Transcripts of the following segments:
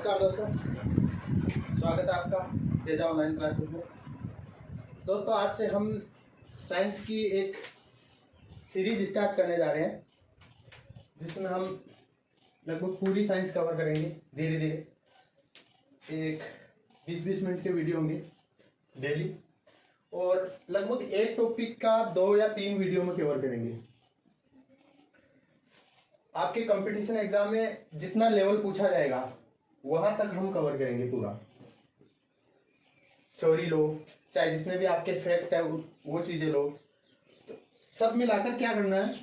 नमस्कार दोस्तों, स्वागत है आपका तेजा ऑनलाइन क्लासेस में। दोस्तों, आज से हम साइंस की एक सीरीज स्टार्ट करने जा रहे हैं, जिसमें हम लगभग पूरी साइंस कवर करेंगे धीरे धीरे। एक 20-20 मिनट के वीडियो होंगे डेली, और लगभग एक टॉपिक का 2 या 3 वीडियो में कवर करेंगे। आपके कंपटीशन एग्जाम में जितना लेवल पूछा जाएगा वहां तक हम कवर करेंगे पूरा। थ्योरी लो, चाहे जितने भी आपके फैक्ट है वो चीजें लो, तो सब मिलाकर क्या करना है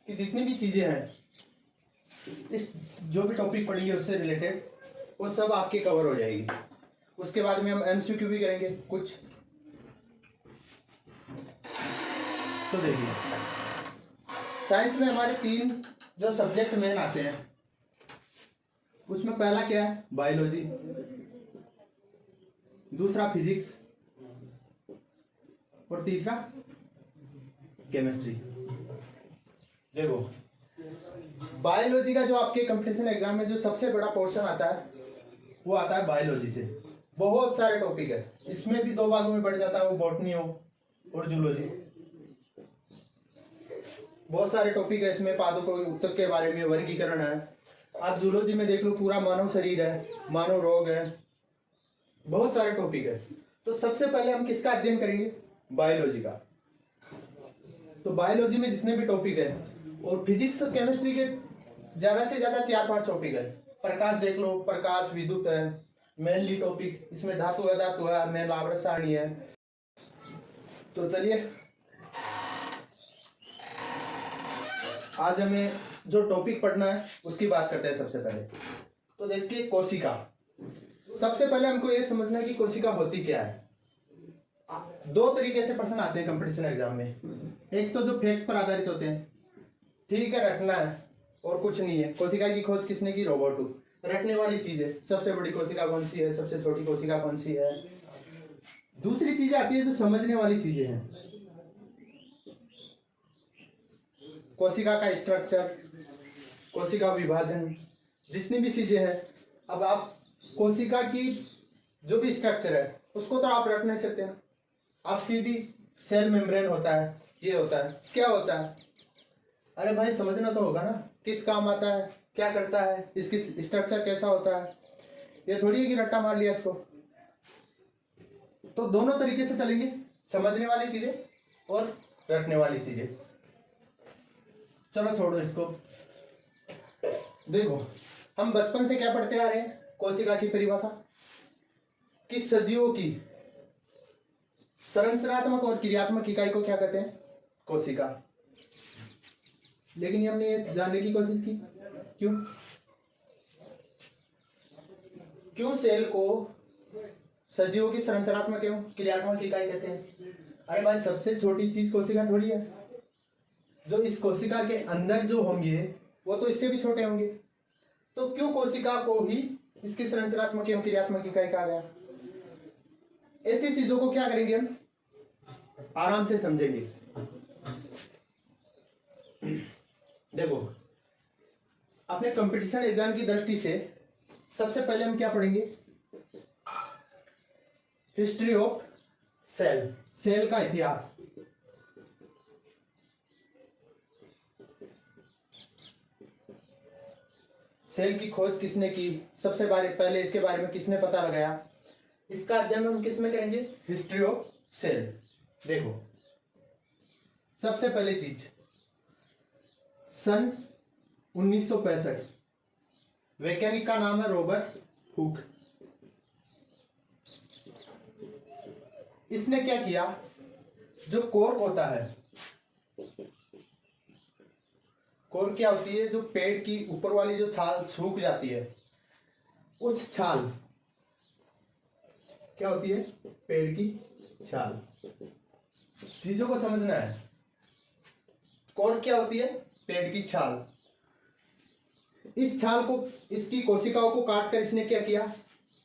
कि जितनी भी चीजें हैं, इस जो भी टॉपिक पढ़ेंगे उससे रिलेटेड, वो सब आपके कवर हो जाएगी। उसके बाद में हम एमसीक्यू भी करेंगे कुछ। तो देखिए, साइंस में हमारे 3 जो सब्जेक्ट मेन आते हैं, उसमें पहला क्या है? बायोलॉजी, दूसरा फिजिक्स और तीसरा केमिस्ट्री। देखो, बायोलॉजी का जो आपके कंपटीशन एग्जाम में जो सबसे बड़ा पोर्शन आता है वो आता है बायोलॉजी से। बहुत सारे टॉपिक है, इसमें भी 2 भागों में बढ़ जाता है, वो बॉटनी हो और जूलॉजी। बहुत सारे टॉपिक है इसमें, पादपों के ऊतक के बारे में वर्गीकरण है। आप जूलॉजी में देख लो, पूरा मानव शरीर है, मानव रोग है, बहुत सारे टॉपिक है। तो सबसे पहले हम किसका अध्ययन करेंगे? बायोलॉजी का। तो बायोलॉजी में जितने भी टॉपिक है, और फिजिक्स और केमिस्ट्री के ज्यादा से ज्यादा 4-5 टॉपिक है। प्रकाश देख लो, प्रकाश, विद्युत है मेनली टॉपिक, इसमें धातु है, मेन आवर्त सारणी है। तो चलिए, आज हमें जो टॉपिक पढ़ना है उसकी बात करते हैं। सबसे पहले तो देखिए, कोशिका। सबसे पहले हमको ये समझना है कि कोशिका होती क्या है। 2 तरीके से प्रश्न आते हैं कंपटीशन एग्जाम में। एक तो जो फैक्ट पर आधारित होते हैं, ठीक है, रटना है और कुछ नहीं है। कोशिका की खोज किसने की? Robert Hooke. रटने वाली चीज है, सबसे बड़ी कोशिका कौन सी है, सबसे छोटी कोशिका कौन सी है। दूसरी चीजें आती है जो समझने वाली चीजें हैं, कोशिका का स्ट्रक्चर, कोशिका विभाजन, जितनी भी चीजें हैं। अब आप कोशिका की जो भी स्ट्रक्चर है उसको तो आप रट नहीं सकते हैं। आप सीधी सेल मेम्ब्रेन होता है, ये होता है, क्या होता है, अरे भाई समझना तो होगा ना, किस काम आता है, क्या करता है, इसकी स्ट्रक्चर कैसा होता है। ये थोड़ी है कि रट्टा मार लिया इसको। तो दोनों तरीके से चलेंगे, समझने वाली चीजें और रटने वाली चीजें। चलो छोड़ो इसको। देखो, हम बचपन से क्या पढ़ते आ रहे हैं? कोशिका की परिभाषा कि सजीवों की संरचनात्मक और क्रियात्मक इकाई को क्या कहते हैं? कोशिका। लेकिन हमने ये जानने की कोशिश की, क्यों सेल को सजीवों की संरचनात्मक एवं क्रियात्मक इकाई कहते हैं? अरे भाई, सबसे छोटी चीज कोशिका थोड़ी है। जो इस कोशिका के अंदर जो होंगे वो तो इससे भी छोटे होंगे। तो क्यों कोशिका को ही इसकी संरचनात्मक एवं क्रियात्मक इकाई कहा गया? ऐसी चीजों को क्या करेंगे हम? आराम से समझेंगे। देखो, अपने कंपटीशन एग्जाम की दृष्टि से सबसे पहले हम क्या पढ़ेंगे? हिस्ट्री ऑफ सेल, सेल का इतिहास। सेल की खोज किसने की, सबसे पहले इसके बारे में किसने पता लगाया, इसका अध्ययन हम किस में करेंगे? History of cell. देखो, सबसे पहले चीज, सन 1965, वैज्ञानिक का नाम है रॉबर्ट हुक। इसने क्या किया? जो कॉर्क होता है, कॉर्क क्या होती है? जो पेड़ की ऊपर वाली जो छाल सूख जाती है, उस छाल क्या होती है? पेड़ की छाल। चीजों को समझना है। कॉर्क क्या होती है? पेड़ की छाल। इस छाल को, इसकी कोशिकाओं को काट कर इसने क्या किया?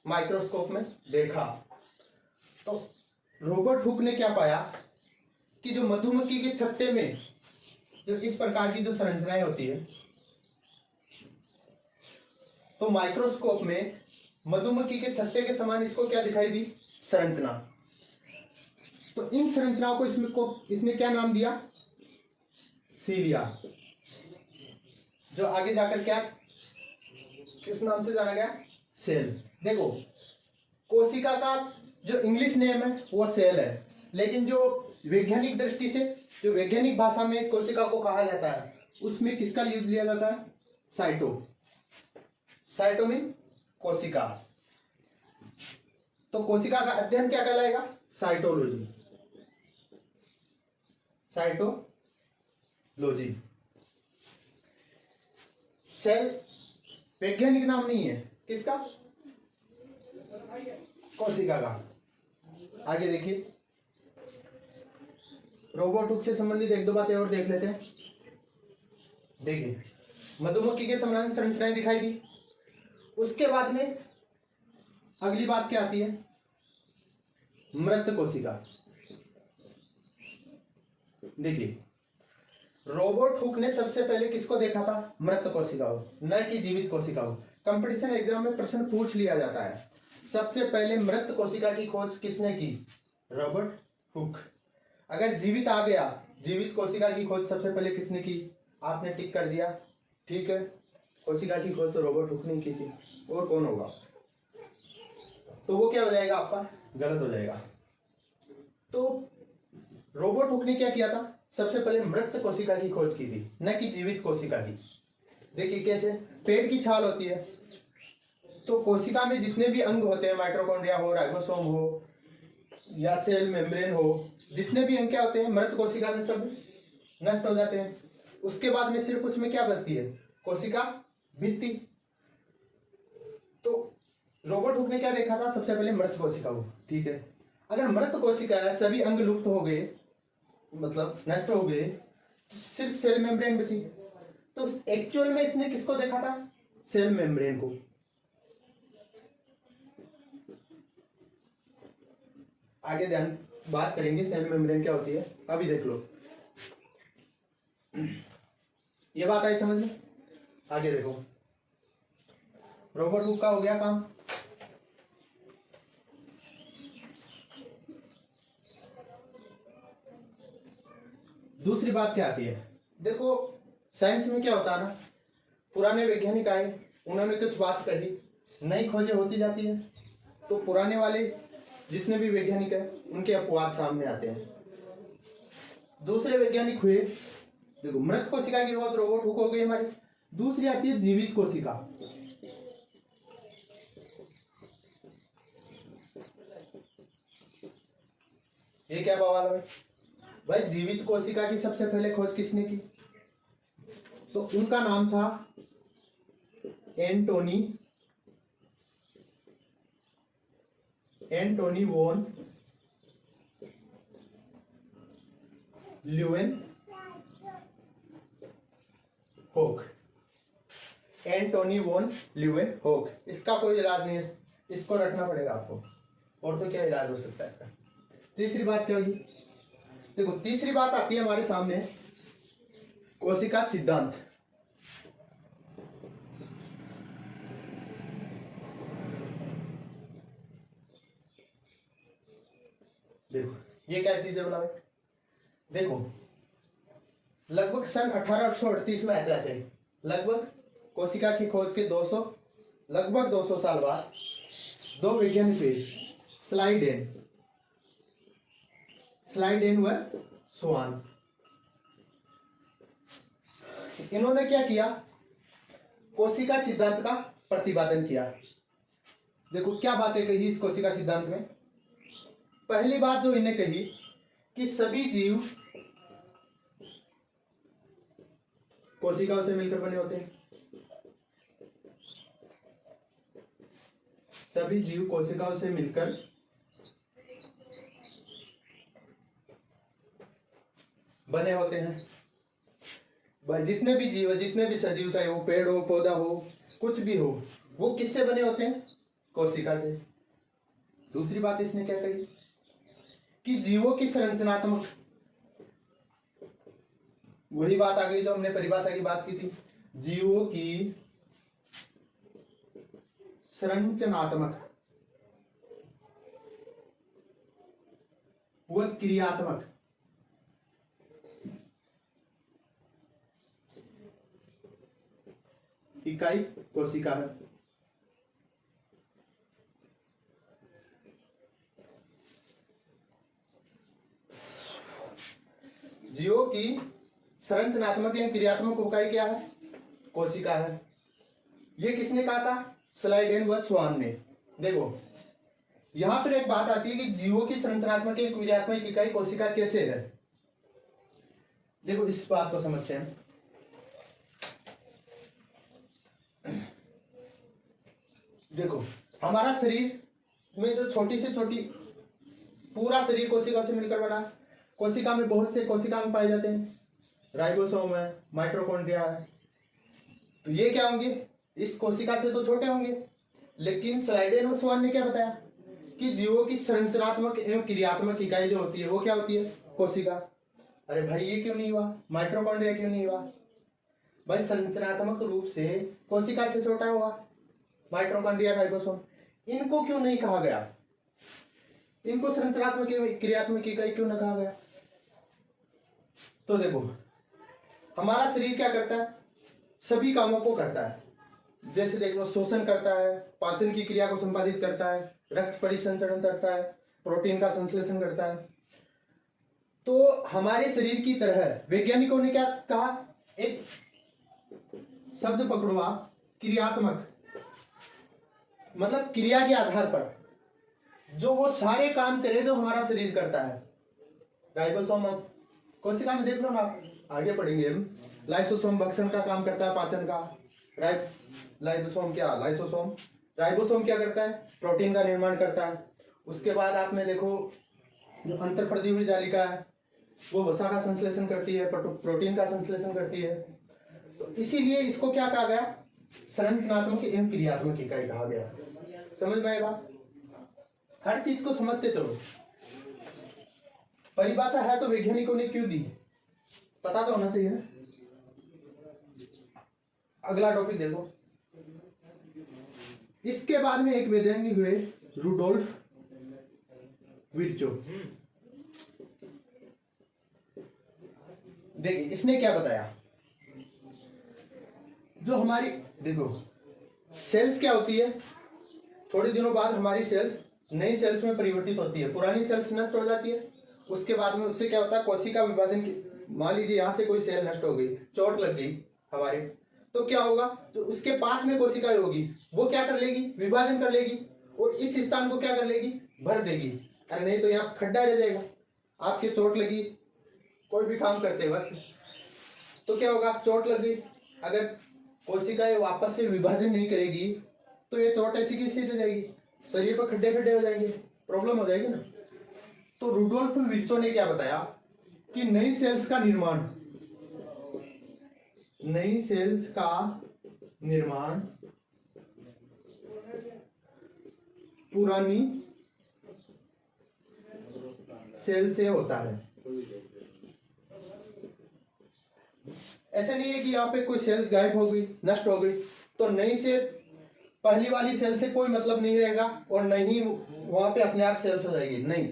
माइक्रोस्कोप में देखा। तो रॉबर्ट हुक ने क्या पाया कि जो मधुमक्खी के छत्ते में जो इस प्रकार की जो संरचनाएं होती है, तो माइक्रोस्कोप में मधुमक्खी के छत्ते के समान इसको क्या दिखाई दी, संरचना। तो इन संरचनाओं को इसने क्या नाम दिया, सीलिया, जो आगे जाकर क्या किस नाम से जाना गया, सेल। देखो कोशिका का जो इंग्लिश नेम है वो सेल है, लेकिन जो वैज्ञानिक दृष्टि से, जो वैज्ञानिक भाषा में कोशिका को कहा जाता है, उसमें किसका यूज लिया जाता है, साइटो। साइटो मीन कोशिका। तो कोशिका का अध्ययन क्या कहलाएगा, साइटोलॉजी। साइटोलॉजी। सेल वैज्ञानिक नाम नहीं है, किसका, कोशिका का। आगे देखिए, रोबोट हुक से संबंधित एक दो बातें और देख लेते हैं। देखिए मधुमक्खी के समान संरचनाएं दिखाई दी, उसके बाद में अगली बात क्या आती है, मृत कोशिका। देखिए रोबोट हुक ने सबसे पहले किसको देखा था, मृत कोशिका को, न कि जीवित कोशिका को। कंपटीशन एग्जाम में प्रश्न पूछ लिया जाता है, सबसे पहले मृत कोशिका की खोज किसने की, रोबोट हुक। अगर जीवित आ गया, जीवित कोशिका की खोज सबसे पहले किसने की, आपने टिक कर दिया, ठीक है। कोशिका की खोज तो रोबोट हुक ने की थी, और कौन होगा, तो वो क्या हो जाएगा आपका, गलत हो जाएगा। तो रोबोट हुक ने क्या किया था, सबसे पहले मृत कोशिका की खोज की थी, न कि जीवित कोशिका की। देखिए कैसे, पेट की छाल होती है, तो कोशिका में जितने भी अंग होते हैं, माइटोकॉन्ड्रिया हो, राइबोसोम हो या सेल मेम्ब्रेन हो, जितने भी अंग क्या होते हैं मृत कोशिका में सब नष्ट हो जाते हैं। उसके बाद में सिर्फ उसमें क्या बचती है, कोशिका भित्ति। तो रोबोट हुक ने क्या देखा था, सबसे पहले मृत कोशिका को, ठीक है। अगर मृत कोशिका है, सभी अंग लुप्त हो गए, मतलब नष्ट हो गए, तो सिर्फ सेल मेम्ब्रेन बची। तो एक्चुअल में इसने किसको देखा था, सेल मेम्ब्रेन को। आगे ध्यान बात करेंगे सेल मेम्ब्रेन क्या होती है, अभी देख लो। ये बात आई समझ में, आगे देखो। रोबोट हुक का हो गया काम। दूसरी बात क्या आती है, देखो साइंस में क्या होता है ना, पुराने वैज्ञानिक आए, उन्होंने कुछ बात कही, नई खोजें होती जाती है, तो पुराने वाले जितने भी वैज्ञानिक है उनके अपवाद सामने आते हैं। दूसरे वैज्ञानिक हुए, देखो मृत कोशिका की बात रोबोट हुक हो गई हमारी। दूसरी आती है जीवित कोशिका। ये क्या बवाल है भाई, जीवित कोशिका की सबसे पहले खोज किसने की, तो उनका नाम था Antonie van Leeuwenhoek. Antonie van Leeuwenhoek. इसका कोई इलाज नहीं है, इसको रखना पड़ेगा आपको, और तो क्या इलाज हो सकता है इसका। तीसरी बात क्या होगी, देखो तीसरी बात आती है हमारे सामने, कोशिका सिद्धांत। देखो ये क्या चीज है बोला, देखो लगभग सन 1838 में आते आते लगभग कोशिका की खोज के लगभग 200 साल बाद दो वैज्ञानिक हुए, स्लाइडेन व स्वान। इन्होंने क्या किया, कोशिका सिद्धांत का प्रतिपादन किया। देखो क्या बातें कही इस कोशिका सिद्धांत में। पहली बात जो इन्हें कही कि सभी जीव कोशिकाओं से मिलकर बने होते हैं, सभी जीव कोशिकाओं से मिलकर बने होते हैं। जितने भी जीव, जितने भी सजीव, चाहे वो पेड़ हो, पौधा हो, कुछ भी हो, वो किससे बने होते हैं, कोशिका से। दूसरी बात इसने क्या कही कि जीवों की संरचनात्मक, वही बात आ गई जो हमने परिभाषा की बात की थी, जीवों की संरचनात्मक व क्रियात्मक इकाई कोशिका है। जीवों की संरचनात्मक एवं क्रियात्मक इकाई क्या है? कोशिका है। ये किसने कहा था? स्लाइडेन व स्वान ने। देखो यहां पर एक बात आती है कि जीवों की संरचनात्मक एवं क्रियात्मक इकाई कोशिका कैसे है। देखो इस बात को समझते हैं। देखो हमारा शरीर में जो छोटी से छोटी, पूरा शरीर कोशिका से मिलकर बना। कोशिका में बहुत से कोशिका में पाए जाते हैं। राइबोसोम है, माइटोकॉन्ड्रिया है। तो ये क्या होंगे? इस कोशिका से तो छोटे होंगे। लेकिन स्लाइडेन और स्वान ने क्या बताया कि जीवों की संरचनात्मक एवं क्रियात्मक इकाई जो होती है वो क्या होती है? कोशिका। अरे भाई ये क्यों नहीं हुआ? माइटोकॉन्ड्रिया क्यों नहीं हुआ? भाई संरचनात्मक रूप से कोशिका से छोटा हुआ, माइटोकॉन्ड्रिया, राइबोसोम। इनको क्यों नहीं कहा गया? इनको संरचनात्मक एवं क्रियात्मक इकाई क्यों न कहा गया? तो देखो हमारा शरीर क्या करता है? सभी कामों को करता है। जैसे देख लो, शोषण करता है, पाचन की क्रिया को संपादित करता है, रक्त परिसंचरण करता है, प्रोटीन का संश्लेषण करता है। तो हमारे शरीर की तरह वैज्ञानिकों ने क्या कहा? एक शब्द पकड़ो आप, क्रियात्मक, मतलब क्रिया के आधार पर जो वो सारे काम करे जो हमारा शरीर करता है। राइबोसोम कोशिका में देख लो ना, आगे पढ़ेंगे हम। लाइसोसोम भक्षण का काम करता है, पाचन का। लाइसोसोम क्या? लाइसोसोम। राइबोसोम क्या करता है? प्रोटीन का निर्माण करता है। उसके बाद आप में देखो जो अंतर्पर्दी हुई जालिका है वो वसा का संश्लेषण करती है, प्रोटीन का संश्लेषण करती है। तो इसीलिए इसको क्या कहा गया? संरचनात्मक एवं क्रियात्मक इकाई कहा गया। समझ में आई बात? हर चीज को समझते चलो। परिभाषा है तो वैज्ञानिकों ने क्यों दी? पता तो होना चाहिए ना। अगला टॉपिक देखो। इसके बाद में एक वैज्ञानिक हुए रुडोल्फ विर्चो। देखिए इसने क्या बताया? जो हमारी देखो सेल्स क्या होती है? थोड़े दिनों बाद हमारी सेल्स नई सेल्स में परिवर्तित होती है। पुरानी सेल्स नष्ट हो जाती है। उसके बाद में उससे क्या होता है? कोशिका विभाजन की, मान लीजिए यहाँ से कोई सेल नष्ट हो गई, चोट लग गई हमारे, तो क्या होगा? जो उसके पास में कोशिका होगी वो क्या कर लेगी? विभाजन कर लेगी और इस स्थान को क्या कर लेगी? भर देगी। अरे नहीं तो यहाँ खड्डा रह जाएगा। आपके चोट लगी कोई भी काम करते वक्त, तो क्या होगा? चोट लग गई, अगर कोशिकाएं वापस से विभाजन नहीं करेगी तो ये चोट ऐसी की ऐसी रह जाएगी, शरीर पर खड्डे खड्डे हो जाएंगे, प्रॉब्लम हो जाएगी ना। तो रुडोल्फ विर्चो ने क्या बताया कि नई सेल्स का निर्माण पुरानी सेल से होता है। ऐसा नहीं है कि यहाँ पे कोई सेल गायब हो गई, नष्ट हो गई तो नई से पहली वाली सेल से कोई मतलब नहीं रहेगा और नहीं वहां पे अपने आप सेल्स हो जाएगी। नहीं,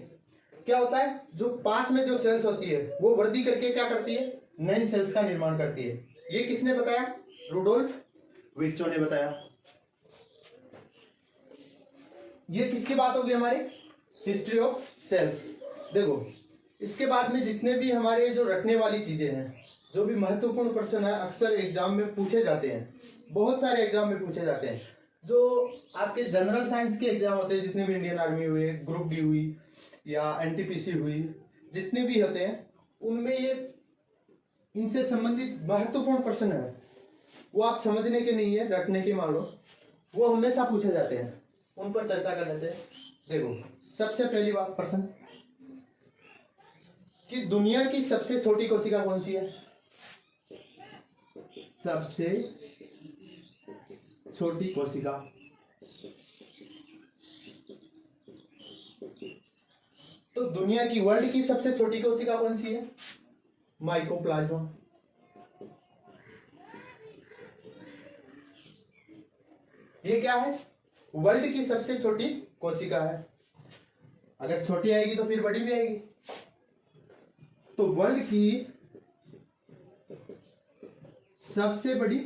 क्या होता है? जो पास में जो सेल्स होती है वो वृद्धि करके क्या करती है? नई सेल्स का निर्माण करती है। ये किसने बताया? रुडोल्फ विर्चो ने बताया। ये किसकी बात होगी? हमारे हिस्ट्री ऑफ सेल्स। देखो इसके बाद में जितने भी हमारे जो रखने वाली चीजें हैं, जो भी महत्वपूर्ण प्रश्न है, अक्सर एग्जाम में पूछे जाते हैं, बहुत सारे एग्जाम में पूछे जाते हैं। जो आपके जनरल साइंस के एग्जाम होते हैं, जितने भी इंडियन आर्मी हुए, ग्रुप डी हुई या एनटीपीसी हुई, जितने भी होते हैं उनमें ये इनसे संबंधित महत्वपूर्ण प्रश्न है, वो आप समझने के नहीं है, रखने के मान लो, वो हमेशा पूछे जाते हैं। उन पर चर्चा कर लेते हैं। देखो सबसे पहली बात प्रश्न कि दुनिया की सबसे छोटी कोशिका कौन सी है? सबसे छोटी कोशिका तो दुनिया की, वर्ल्ड की सबसे छोटी कोशिका कौन सी है? माइकोप्लाज्मा। ये क्या है? वर्ल्ड की सबसे छोटी कोशिका है। अगर छोटी आएगी तो फिर बड़ी भी आएगी। तो वर्ल्ड की सबसे बड़ी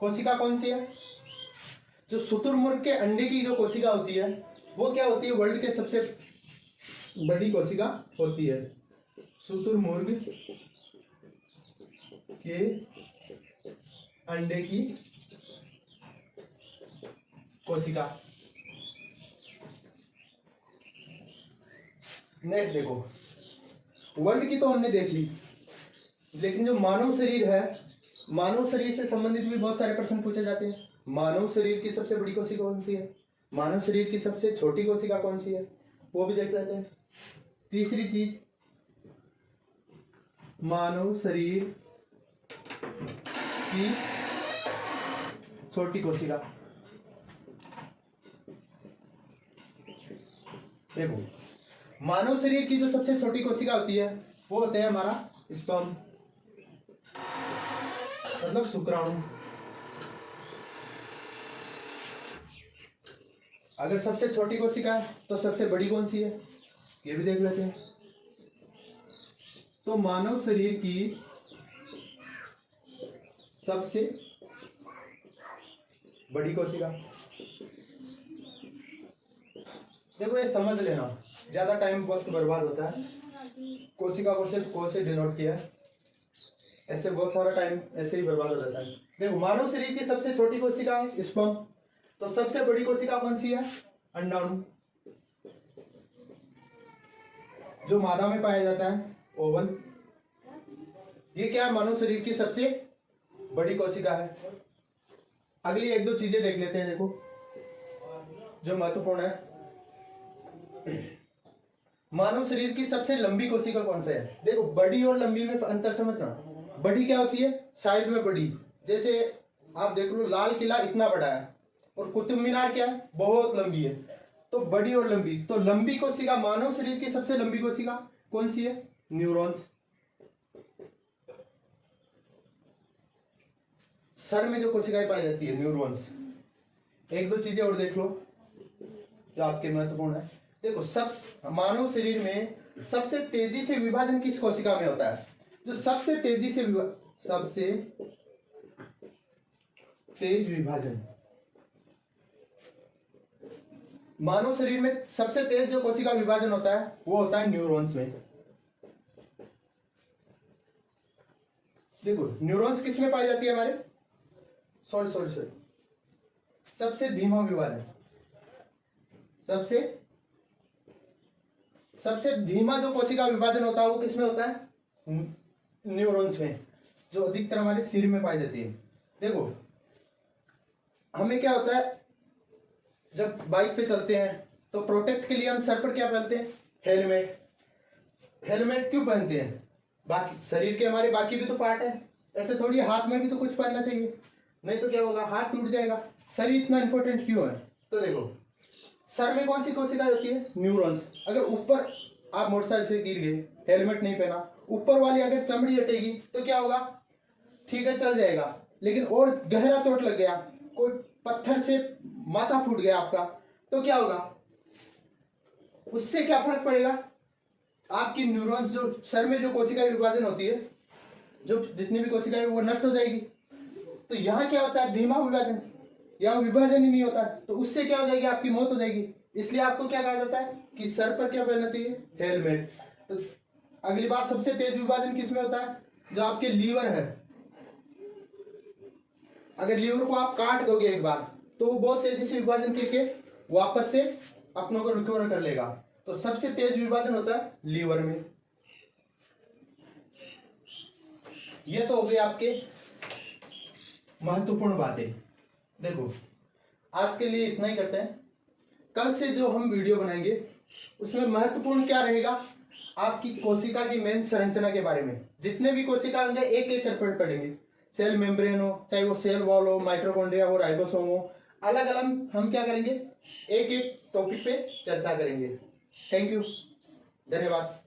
कोशिका कौन सी है? जो शुतुरमुर्ग के अंडे की जो कोशिका होती है वो क्या होती है? वर्ल्ड के सबसे बड़ी कोशिका होती है। शुतुरमुर्ग के अंडे की कोशिका। नेक्स्ट देखो, वर्ल्ड की तो हमने देख ली, लेकिन जो मानव शरीर है, मानव शरीर से संबंधित भी बहुत सारे प्रश्न पूछे जाते हैं। मानव शरीर की सबसे बड़ी कोशिका कौन सी है? मानव शरीर की सबसे छोटी कोशिका कौन सी है? वो भी देख लेते हैं। तीसरी चीज, मानव शरीर की छोटी कोशिका। देखो, मानव शरीर की जो सबसे छोटी कोशिका होती है वो होता है हमारा स्पर्म, मतलब शुक्राणु। अगर सबसे छोटी कोशिका है तो सबसे बड़ी कौन सी है? ये भी देख लेते हैं। तो मानव शरीर की सबसे बड़ी कोशिका, देखो ये समझ लेना, ज्यादा टाइम वक्त बर्बाद होता है। कोशिका को सिर्फ को से डिनोट किया है, ऐसे बहुत सारा टाइम ऐसे ही बर्बाद हो जाता है। देखो, मानव शरीर की सबसे छोटी कोशिका है स्पर्म, तो सबसे बड़ी कोशिका कौन सी है? अंडाणु, जो मादा में पाया जाता है, ओवल। ये क्या है? मानव शरीर की सबसे बड़ी कोशिका है। अगली एक दो चीजें देख लेते हैं, देखो जो महत्वपूर्ण है। मानव शरीर की सबसे लंबी कोशिका कौन सा है? देखो, बड़ी और लंबी में अंतर समझना। बड़ी क्या होती है? साइज में बड़ी। जैसे आप देख लो, लाल किला इतना बड़ा है और कुतुब मीनार क्या है? बहुत लंबी है। तो बड़ी और लंबी, तो लंबी कोशिका, मानव शरीर की सबसे लंबी कोशिका कौन सी है? न्यूरॉन्स। सर में जो कोशिकाएं पाई जाती है, न्यूरॉन्स। एक दो चीजें और देख लो जो आपके महत्वपूर्ण है। देखो, मानव शरीर में सबसे तेजी से विभाजन किस कोशिका में होता है? जो सबसे तेजी से सबसे तेज विभाजन, मानव शरीर में सबसे तेज जो कोशिका विभाजन होता है वो होता है न्यूरॉन्स में। देखो, न्यूरॉन्स किस में पाई जाती है? हमारे सॉरी सबसे धीमा विभाजन, सबसे धीमा जो कोशिका विभाजन होता है वो किसमें होता है? न्यूरॉन्स में, जो अधिकतर हमारे सिर में पाई जाती है। देखो, हमें क्या होता है, जब बाइक पे चलते हैं तो प्रोटेक्ट के लिए हम सर पर क्या पहनते हैं? हेलमेट। हेलमेट क्यों पहनते हैं? बाकी शरीर के हमारे बाकी भी तो पार्ट है, ऐसे थोड़ी हाथ में भी तो कुछ पहनना चाहिए, नहीं तो क्या होगा? हाथ टूट जाएगा। शरीर इतना इंपॉर्टेंट क्यों है? तो देखो, सर में कौन सी कोशिका होती है? न्यूरॉन्स। अगर ऊपर आप मोटरसाइकिल से गिर गए, हेलमेट नहीं पहना, ऊपर वाली अगर चमड़ी हटेगी तो क्या होगा? ठीक है, चल जाएगा। लेकिन और गहरा चोट लग गया, कोई पत्थर से माथा फूट गया आपका, तो क्या होगा? उससे क्या फर्क पड़ेगा? आपकी न्यूरॉन्स, जो सर में जो कोशिका विभाजन होती है, जो जितनी भी कोशिका है वो नष्ट हो जाएगी। तो यहाँ क्या होता है? धीमा विभाजन, यहाँ विभाजन ही नहीं होता है, तो उससे क्या हो जाएगी? आपकी मौत हो जाएगी। इसलिए आपको क्या कहा जाता है कि सर पर क्या पहनना चाहिए? हेलमेट। तो अगली बात, सबसे तेज विभाजन किसमें होता है? जो आपके लीवर है। अगर लीवर को आप काट दोगे एक बार तो वो बहुत तेजी से विभाजन करके वापस से अपनों को रिकवर कर लेगा। तो सबसे तेज विभाजन होता है लीवर में। ये तो हो गए आपके महत्वपूर्ण बातें। देखो, आज के लिए इतना ही करते हैं। कल से जो हम वीडियो बनाएंगे उसमें महत्वपूर्ण क्या रहेगा? आपकी कोशिका की मेन संरचना के बारे में। जितने भी कोशिका होंगे एक एक कर पढ़ेंगे। सेल मेम्ब्रेन हो, चाहे वो सेल वॉल हो, माइटोकॉन्ड्रिया हो, राइबोसोम हो, अलग अलग हम क्या करेंगे? एक एक टॉपिक पे चर्चा करेंगे। थैंक यू, धन्यवाद।